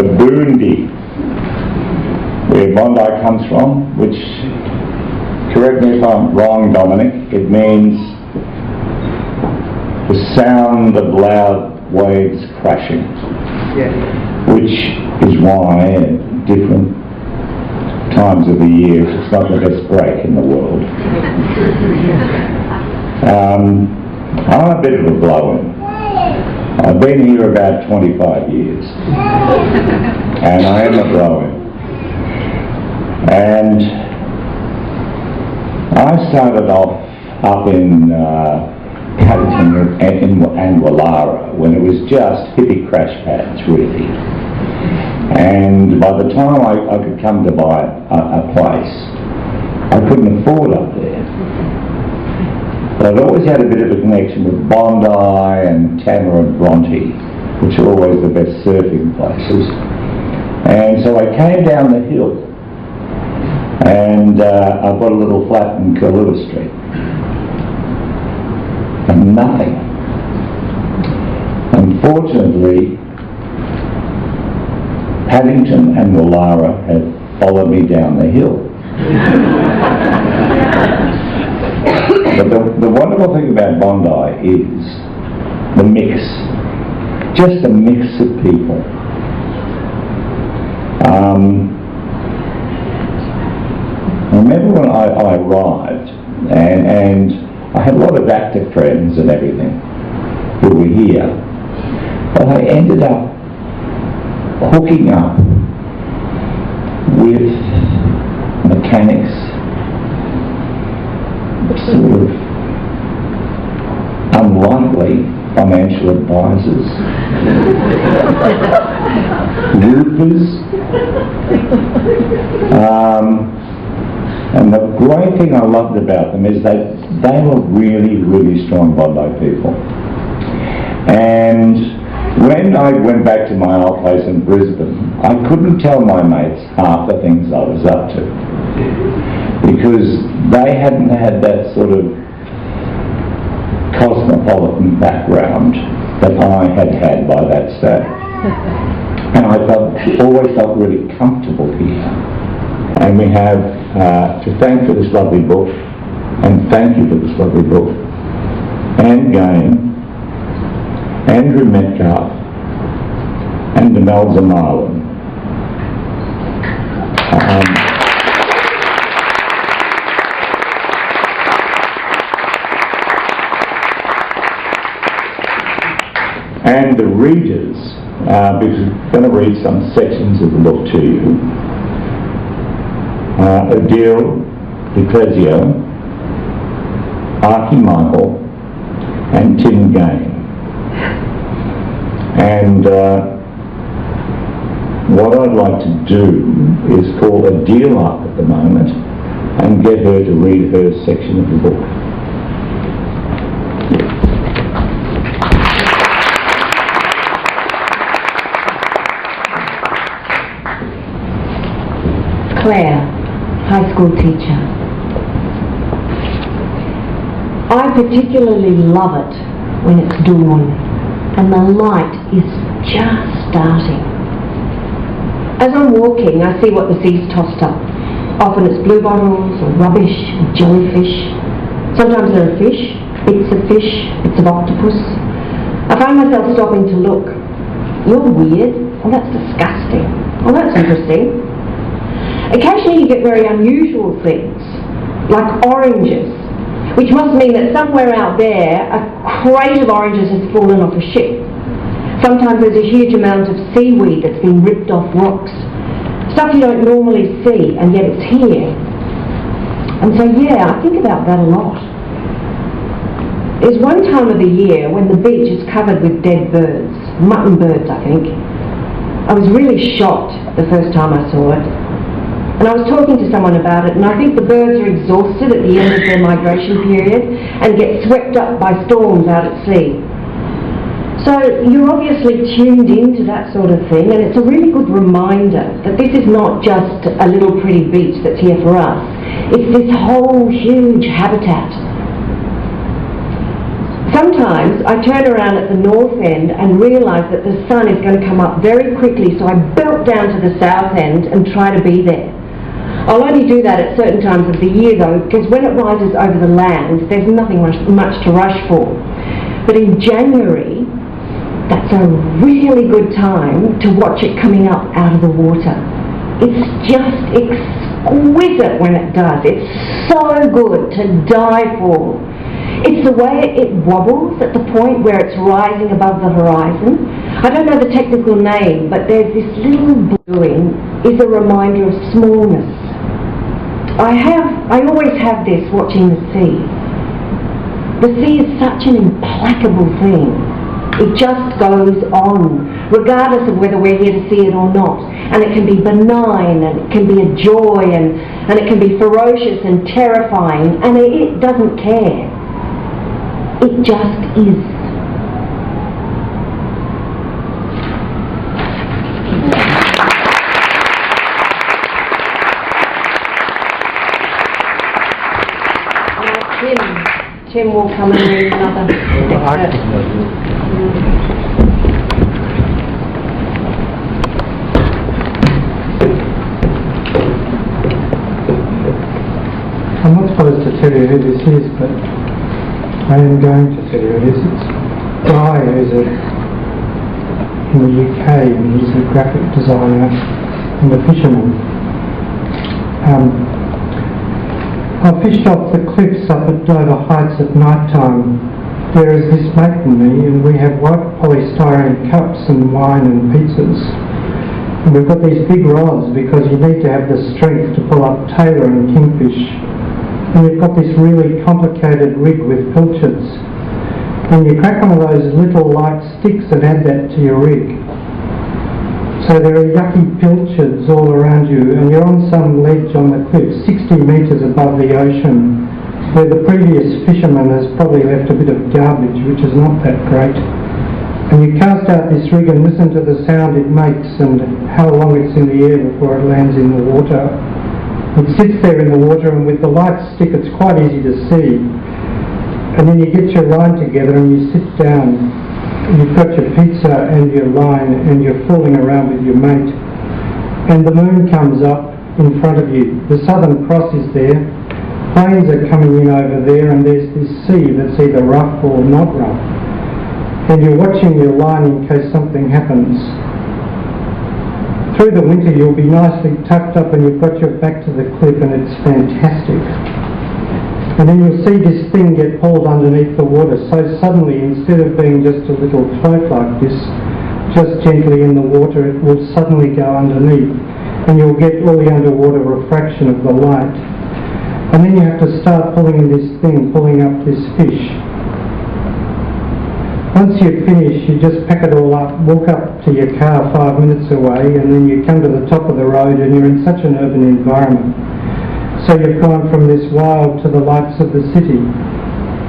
the Bondi, where Bondi comes from, which, correct me if I'm wrong, Dominic, it means the sound of loud waves crashing, which is why at different times of the year it's not the best break in the world. I'm a bit of a blow-in. I've been here about 25 years and I am a blow-in. And I started off up in Cuttington and Wallara when it was just hippie crash pads, really. And by the time I could come to buy a place, I couldn't afford up there. But I'd always had a bit of a connection with Bondi and Tanner and Bronte, which are always the best surfing places. And so I came down the hill and I bought a little flat in Kailua Street. And nothing. Unfortunately, Paddington and Wallara had followed me down the hill. But the wonderful thing about Bondi is the mix. Just a mix of people. I remember when I arrived, and I had a lot of actor friends and everything who were here, but I ended up hooking up with mechanics, sort of unlikely financial advisors, roofers, and the great thing I loved about them is they were really, really strong Bondi people. And when I went back to my old place in Brisbane, I couldn't tell my mates half the things I was up to because they hadn't had that sort of cosmopolitan background that I had by that stage. And I always felt really comfortable here. And we have to thank for this lovely book, and thank you for this lovely book, and Game, Andrew Metcalfe, and Demelza Marlin. And the readers, because I'm going to read some sections of the book to you. Odile Le Clezio, Arky Michael, and Tim Game. And what I'd like to do is call Odile up at the moment and get her to read her section of the book. Clare, high school teacher. I particularly love it when it's dawn and the light is just starting. As I'm walking, I see what the sea's tossed up. Often it's blue bottles or rubbish or jellyfish. Sometimes there are fish, bits of octopus. I find myself stopping to look. You're weird. Oh, that's disgusting. Oh, that's interesting. Occasionally you get very unusual things, like oranges, which must mean that somewhere out there a crate of oranges has fallen off a ship. Sometimes there's a huge amount of seaweed that's been ripped off rocks, stuff you don't normally see, and yet it's here. And so yeah, I think about that a lot. There's one time of the year when the beach is covered with dead birds, mutton birds I think. I was really shocked the first time I saw it. And I was talking to someone about it, and I think the birds are exhausted at the end of their migration period and get swept up by storms out at sea. So you're obviously tuned into that sort of thing, and it's a really good reminder that this is not just a little pretty beach that's here for us. It's this whole huge habitat. Sometimes I turn around at the north end and realise that the sun is going to come up very quickly, so I belt down to the south end and try to be there. I'll only do that at certain times of the year though, because when it rises over the land, there's nothing much to rush for. But in January, that's a really good time to watch it coming up out of the water. It's just exquisite when it does. It's so good to die for. It's the way it wobbles at the point where it's rising above the horizon. I don't know the technical name, but there's this little bluing is a reminder of smallness. I always have this watching the sea. The sea is such an implacable thing. It just goes on, regardless of whether we're here to see it or not. And it can be benign, and it can be a joy, and it can be ferocious and terrifying, and it doesn't care. It just is. Now Tim will come and read another excerpt. I'm not supposed to tell you who this is, but I am going to tell you who this is. Guy, who's in the UK, and he's a graphic designer and a fisherman. I fished off the cliffs up at Dover Heights at night time. There is this mate and me, and we have white polystyrene cups and wine and pizzas. And we've got these big rods because you need to have the strength to pull up tailor and kingfish. And you've got this really complicated rig with pilchards. And you crack one of those little light sticks and add that to your rig. So there are yucky pilchards all around you, and you're on some ledge on the cliff, 60 metres above the ocean, where the previous fisherman has probably left a bit of garbage, which is not that great. And you cast out this rig and listen to the sound it makes and how long it's in the air before it lands in the water. It sits there in the water, and with the light stick it's quite easy to see. And then you get your line together and you sit down. You've got your pizza and your line, and you're fooling around with your mate. And the moon comes up in front of you. The Southern Cross is there. Planes are coming in over there, and there's this sea that's either rough or not rough. And you're watching your line in case something happens. Through the winter you'll be nicely tucked up and you've got your back to the cliff, and it's fantastic. And then you'll see this thing get pulled underneath the water. So suddenly, instead of being just a little float like this, just gently in the water, it will suddenly go underneath. And you'll get all the underwater refraction of the light. And then you have to start pulling this thing, pulling up this fish. Once you've finished, you just pack it all up, walk up to your car 5 minutes away, and then you come to the top of the road and you're in such an urban environment. So you've gone from this wild to the lights of the city.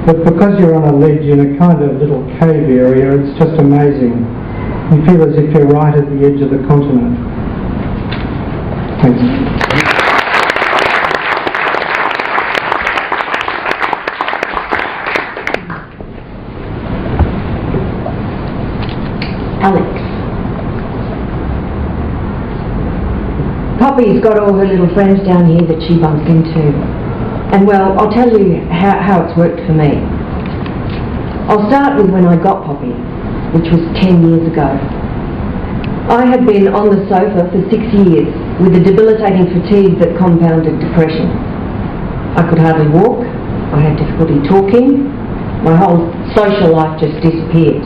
But because you're on a ledge in a kind of little cave area, it's just amazing. You feel as if you're right at the edge of the continent. Thanks. Alex. Poppy's got all her little friends down here that she bumps into. And well, I'll tell you how it's worked for me. I'll start with when I got Poppy, which was 10 years ago. I had been on the sofa for 6 years with a debilitating fatigue that compounded depression. I could hardly walk, I had difficulty talking, my whole social life just disappeared.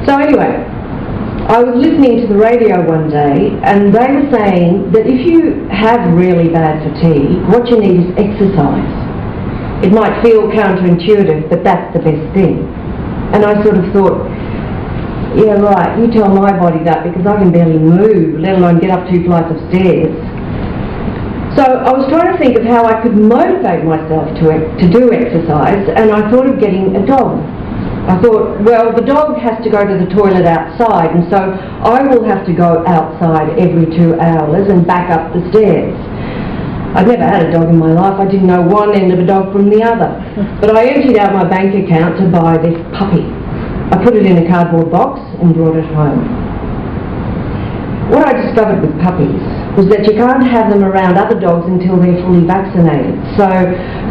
So anyway, I was listening to the radio one day, and they were saying that if you have really bad fatigue, what you need is exercise. It might feel counterintuitive, but that's the best thing. And I sort of thought, yeah right, you tell my body that, because I can barely move, let alone get up 2 flights of stairs. So I was trying to think of how I could motivate myself to do exercise, and I thought of getting a dog. I thought, well, the dog has to go to the toilet outside, and so I will have to go outside every 2 hours and back up the stairs. I'd never had a dog in my life. I didn't know one end of a dog from the other. But I emptied out my bank account to buy this puppy. I put it in a cardboard box and brought it home. What I discovered with puppies was that you can't have them around other dogs until they're fully vaccinated. So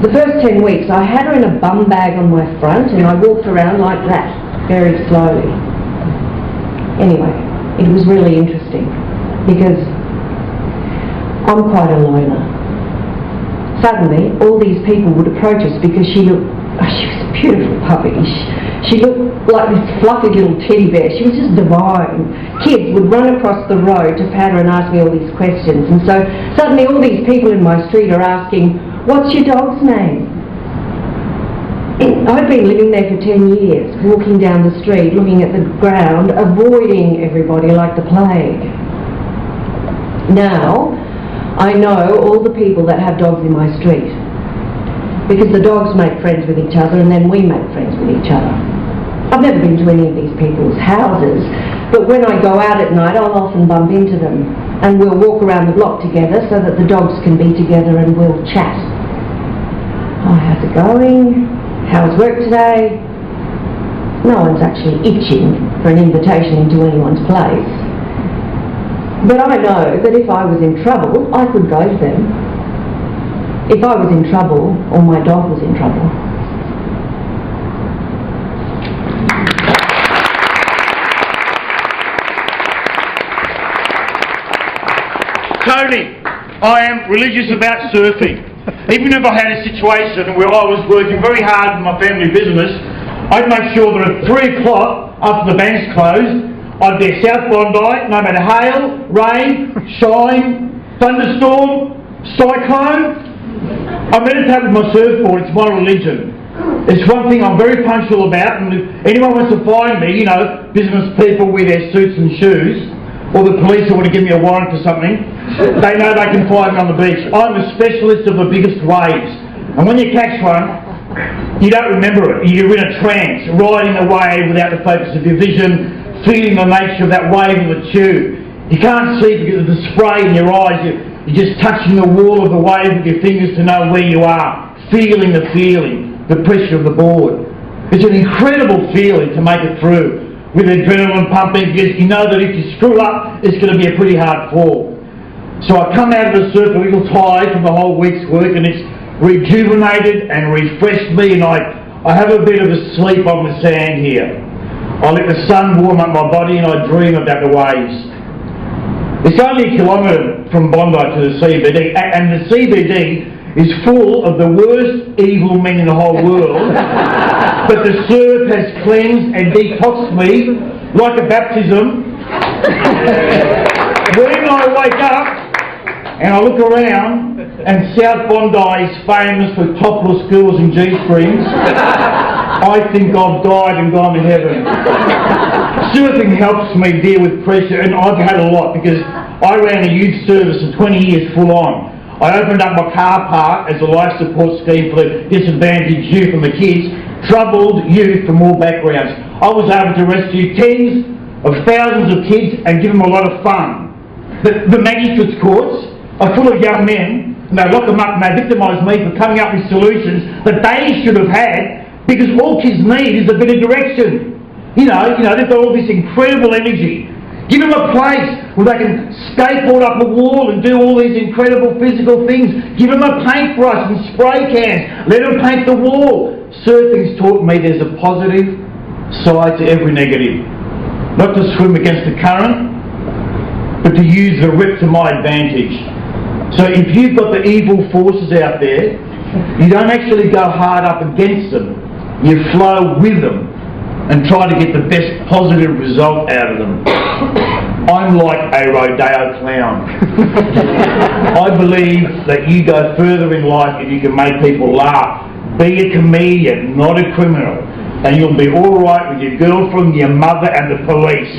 the first 10 weeks I had her in a bum bag on my front and I walked around like that, very slowly. Anyway, it was really interesting because I'm quite a loner. Suddenly, all these people would approach us because she was a beautiful puppy. She looked like this fluffy little teddy bear. She was just divine. Kids would run across the road to pat her and ask me all these questions. And so suddenly all these people in my street are asking, "What's your dog's name?" I'd been living there for 10 years, walking down the street, looking at the ground, avoiding everybody like the plague. Now, I know all the people that have dogs in my street because the dogs make friends with each other and then we make friends with each other. I've never been to any of these people's houses, but when I go out at night I'll often bump into them and we'll walk around the block together so that the dogs can be together and we'll chat. "Oh, how's it going? How's work today?" No one's actually itching for an invitation into anyone's place. But I know that if I was in trouble, I could go to them. If I was in trouble, or my dog was in trouble. Tony, I am religious about surfing. Even if I had a situation where I was working very hard in my family business, I'd make sure that at 3 o'clock, after the bank's closed, I'd be at South Bondi, no matter hail, rain, shine, thunderstorm, cyclone. I meditate with my surfboard, it's my religion. It's one thing I'm very punctual about, and if anyone wants to find me, you know, business people with their suits and shoes, or the police who want to give me a warrant for something, they know they can find me on the beach. I'm a specialist of the biggest waves. And when you catch one, you don't remember it. You're in a trance, riding a wave without the focus of your vision, feeling the nature of that wave in the tube. You can't see because of the spray in your eyes. You're just touching the wall of the wave with your fingers to know where you are, feeling the feeling, the pressure of the board. It's an incredible feeling to make it through with adrenaline pumping because you know that if you screw up, it's going to be a pretty hard fall. So I come out of the surf a little tired from the whole week's work and it's rejuvenated and refreshed me, and I have a bit of a sleep on the sand here. I let the sun warm up my body and I dream about the waves. It's only a kilometre from Bondi to the CBD, and the CBD is full of the worst evil men in the whole world, but the surf has cleansed and detoxed me like a baptism. When I wake up and I look around and South Bondi is famous for topless girls and G-strings, I think I've died and gone to heaven. Surfing helps me deal with pressure, and I've had a lot because I ran a youth service for 20 years full on. I opened up my car park as a life support scheme for the disadvantaged youth and the kids, troubled youth from all backgrounds. I was able to rescue tens of thousands of kids and give them a lot of fun. The magistrates' courts are full of young men, and they lock them up and they victimise me for coming up with solutions that they should have had, because all kids need is a bit of direction. You know, they've got all this incredible energy. Give them a place where they can skateboard up a wall and do all these incredible physical things. Give them a paintbrush and spray cans. Let them paint the wall. Surfing's taught me there's a positive side to every negative. Not to swim against the current, but to use the rip to my advantage. So if you've got the evil forces out there, you don't actually go hard up against them. You flow with them and try to get the best positive result out of them. I'm like a rodeo clown. I believe that you go further in life if you can make people laugh. Be a comedian, not a criminal, and you'll be all right with your girlfriend, your mother and the police.